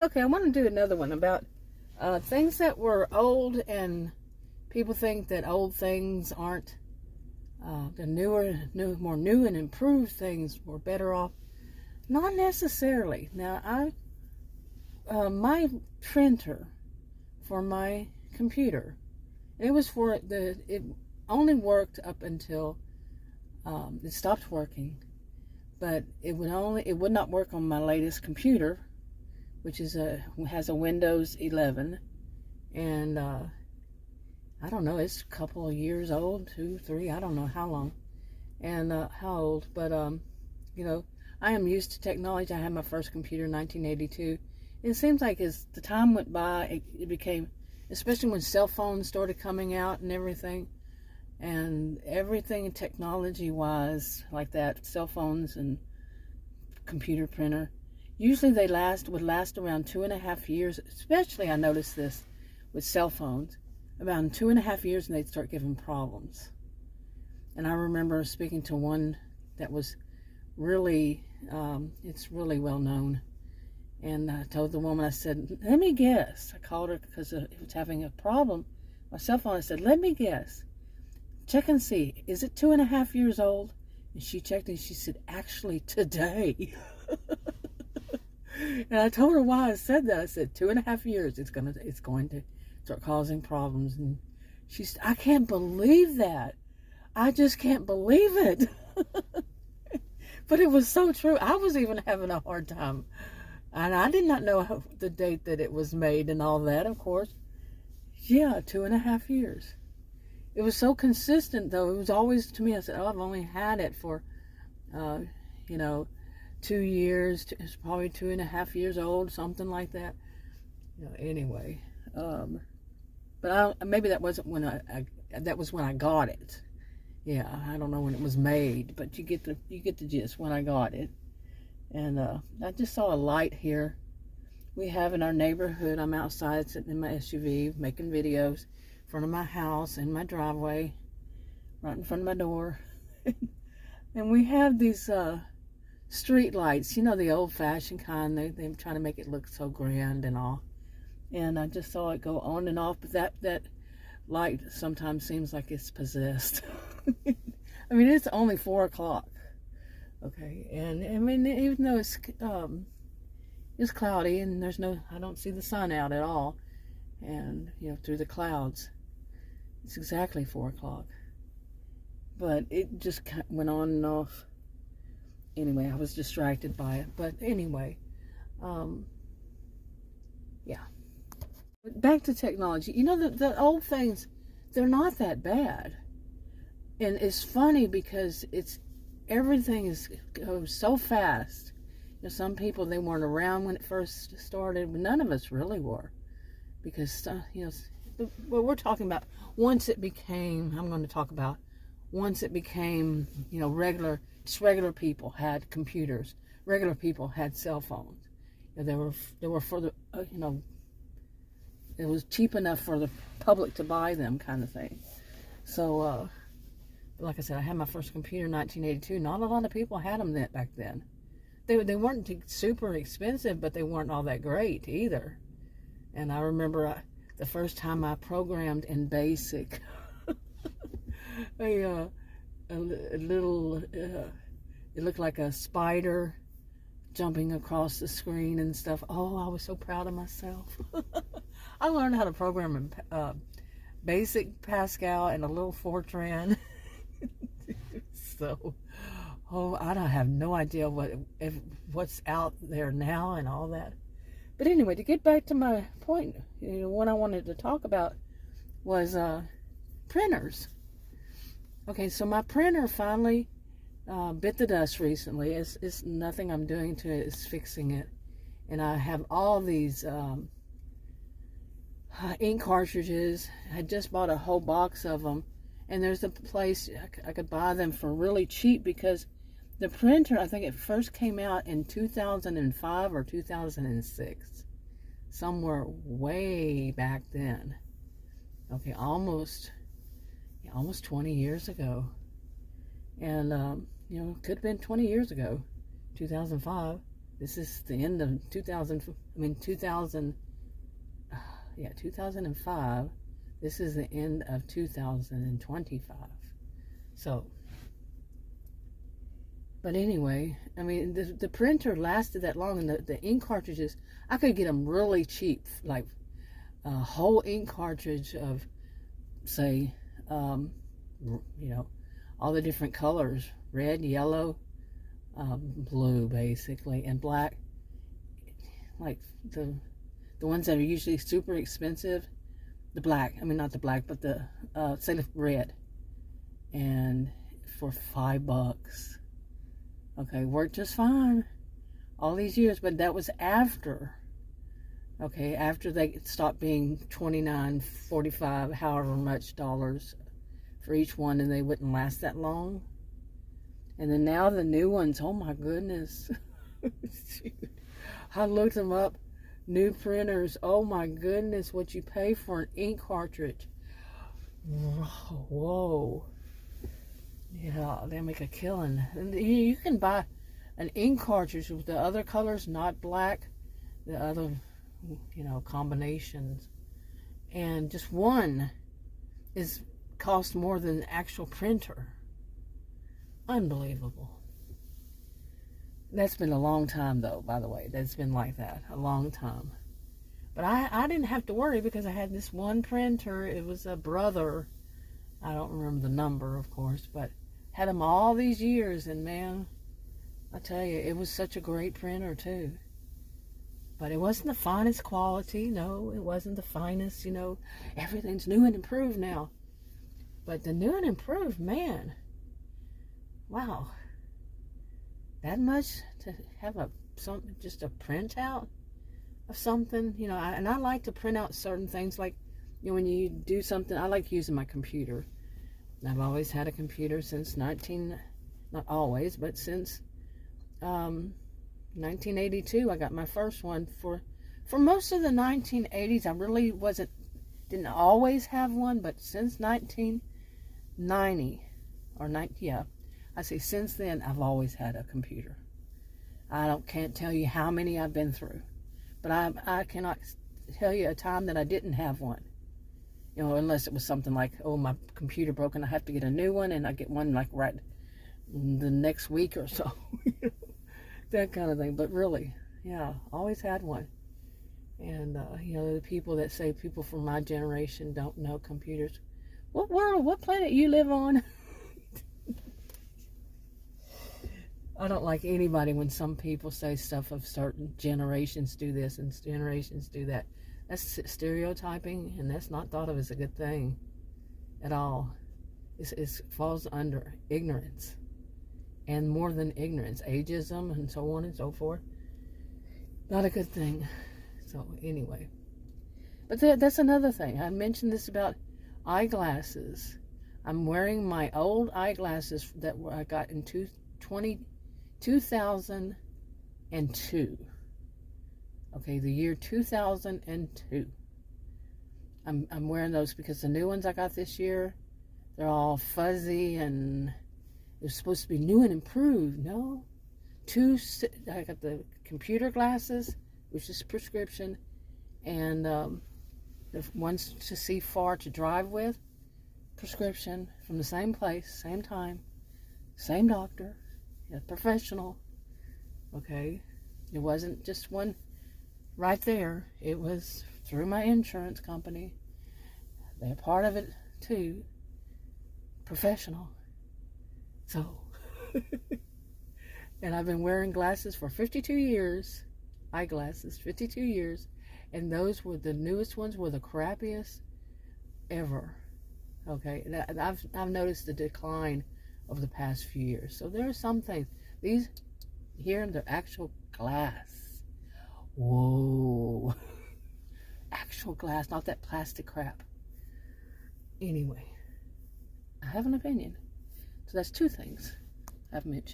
Okay, I want to do another one about things that were old, and people think that old things aren't the more new and improved things were better off. Not necessarily. Now, my printer for my computer, it only worked up until it stopped working, but it would not work on my latest computer, which has a Windows 11, and I don't know, it's a couple of years old, 2, 3, I don't know how long, and how old, but I am used to technology. I had my first computer in 1982. It seems like as the time went by, it became, especially when cell phones started coming out and everything technology-wise like that, cell phones and computer printer, usually they would last around 2.5 years. Especially I noticed this with cell phones, about 2.5 years, and they'd start giving problems. And I remember speaking to one that was really, it's really well known. And I told the woman, I said, let me guess. I called her because it was having a problem. My cell phone, I said, let me guess. Check and see, is it 2.5 years old? And she checked and she said, actually today. And I told her why I said that. I said 2.5 years, it's going to start causing problems. And she said, I can't believe that. I just can't believe it. But it was so true. I was even having a hard time. And I did not know the date that it was made and all that, of course. Yeah, 2.5 years. It was so consistent, though. It was always, to me, I said, oh, I've only had it for, 2 years. It's probably 2.5 years old, something like that. Anyway. But maybe that wasn't when that was when I got it. Yeah, I don't know when it was made, but you get the gist when I got it. And I just saw a light here. We have in our neighborhood. I'm outside sitting in my SUV making videos in front of my house, in my driveway, right in front of my door. And we have these street lights, the old-fashioned kind. They're trying to make it look so grand and all. And I just saw it go on and off, but that light sometimes seems like it's possessed. I mean, it's only 4 o'clock. Okay, and I mean, even though it's cloudy and I don't see the sun out at all, and through the clouds, it's exactly 4 o'clock. But it just went on and off. Anyway, I was distracted by it. But anyway, yeah. Back to technology. The old things, they're not that bad. And it's funny because everything goes so fast. Some people, they weren't around when it first started, but none of us really were. Because, but we're talking about once it became regular people had computers, regular people had cell phones. They were for the, it was cheap enough for the public to buy them, kind of thing. So, like I said, I had my first computer in 1982. Not a lot of people had them back then. They weren't super expensive, but they weren't all that great either. And I remember the first time I programmed in BASIC, a little, it looked like a spider jumping across the screen and stuff. Oh, I was so proud of myself. I learned how to program in BASIC, Pascal, and a little Fortran. So, I don't have no idea what's out there now and all that. But anyway, to get back to my point, what I wanted to talk about was printers. Okay, so my printer finally bit the dust recently. It's nothing I'm doing to it, it's fixing it. And I have all these ink cartridges. I just bought a whole box of them. And there's a place I could buy them for really cheap, because the printer, I think it first came out in 2005 or 2006. Somewhere way back then. Okay, almost 20 years ago. And, it could have been 20 years ago, 2005. This is the end of 2005. This is the end of 2025. So, but anyway, I mean, the printer lasted that long, and the ink cartridges, I could get them really cheap, like a whole ink cartridge of, say, all the different colors, red, yellow, blue, basically, and black, like the ones that are usually super expensive, the black, not the black, but the, say the red, and for $5. Okay, worked just fine all these years, but that was after, after they stopped being $29, $45, however much dollars for each one, and they wouldn't last that long. And then now the new ones, oh my goodness. I looked them up, new printers, oh my goodness, what you pay for an ink cartridge. Whoa. Yeah, they make a killing. And you can buy an ink cartridge with the other colors, not black, the other, combinations. And just one costs more than the actual printer. Unbelievable. That's been a long time, though, by the way. That's been like that, a long time. But I didn't have to worry because I had this one printer. It was a Brother. I don't remember the number, of course, but had them all these years, and man, I tell you, it was such a great printer too. But it wasn't the finest quality. No, it wasn't the finest, everything's new and improved now. But the new and improved, man, wow, that much to have just a printout of something, and I like to print out certain things, like, when you do something, I like using my computer. I've always had a computer since not always, but since 1982. I got my first one. For most of the 1980s, I really didn't always have one, but since 1990, I say since then, I've always had a computer. Can't tell you how many I've been through, but I cannot tell you a time that I didn't have one. Unless it was something like, oh, my computer broke and I have to get a new one, and I get one like right the next week or so. That kind of thing. But really, yeah, always had one. And, the people that say people from my generation don't know computers. What planet you live on? I don't like anybody when some people say stuff of certain generations do this and generations do that. That's stereotyping, and that's not thought of as a good thing at all. It falls under ignorance, and more than ignorance, ageism, and so on and so forth. Not a good thing. So anyway, but that's another thing. I mentioned this about eyeglasses. I'm wearing my old eyeglasses that I got in 2002. Okay, the year 2002. I'm wearing those because the new ones I got this year, they're all fuzzy, and they're supposed to be new and improved. No. I got the computer glasses, which is prescription, and the ones to see far to drive with, prescription, from the same place, same time, same doctor, professional. Okay, it wasn't just one right there. It was through my insurance company. They're part of it too. Professional. So, and I've been wearing glasses for 52 years. Eyeglasses, 52 years. And those were the newest ones, were the crappiest ever. Okay, and I've noticed the decline over the past few years. So there are some things. These here, they're actual glass. Whoa. Actual glass, not that plastic crap. Anyway, I have an opinion. So that's two things I've mentioned.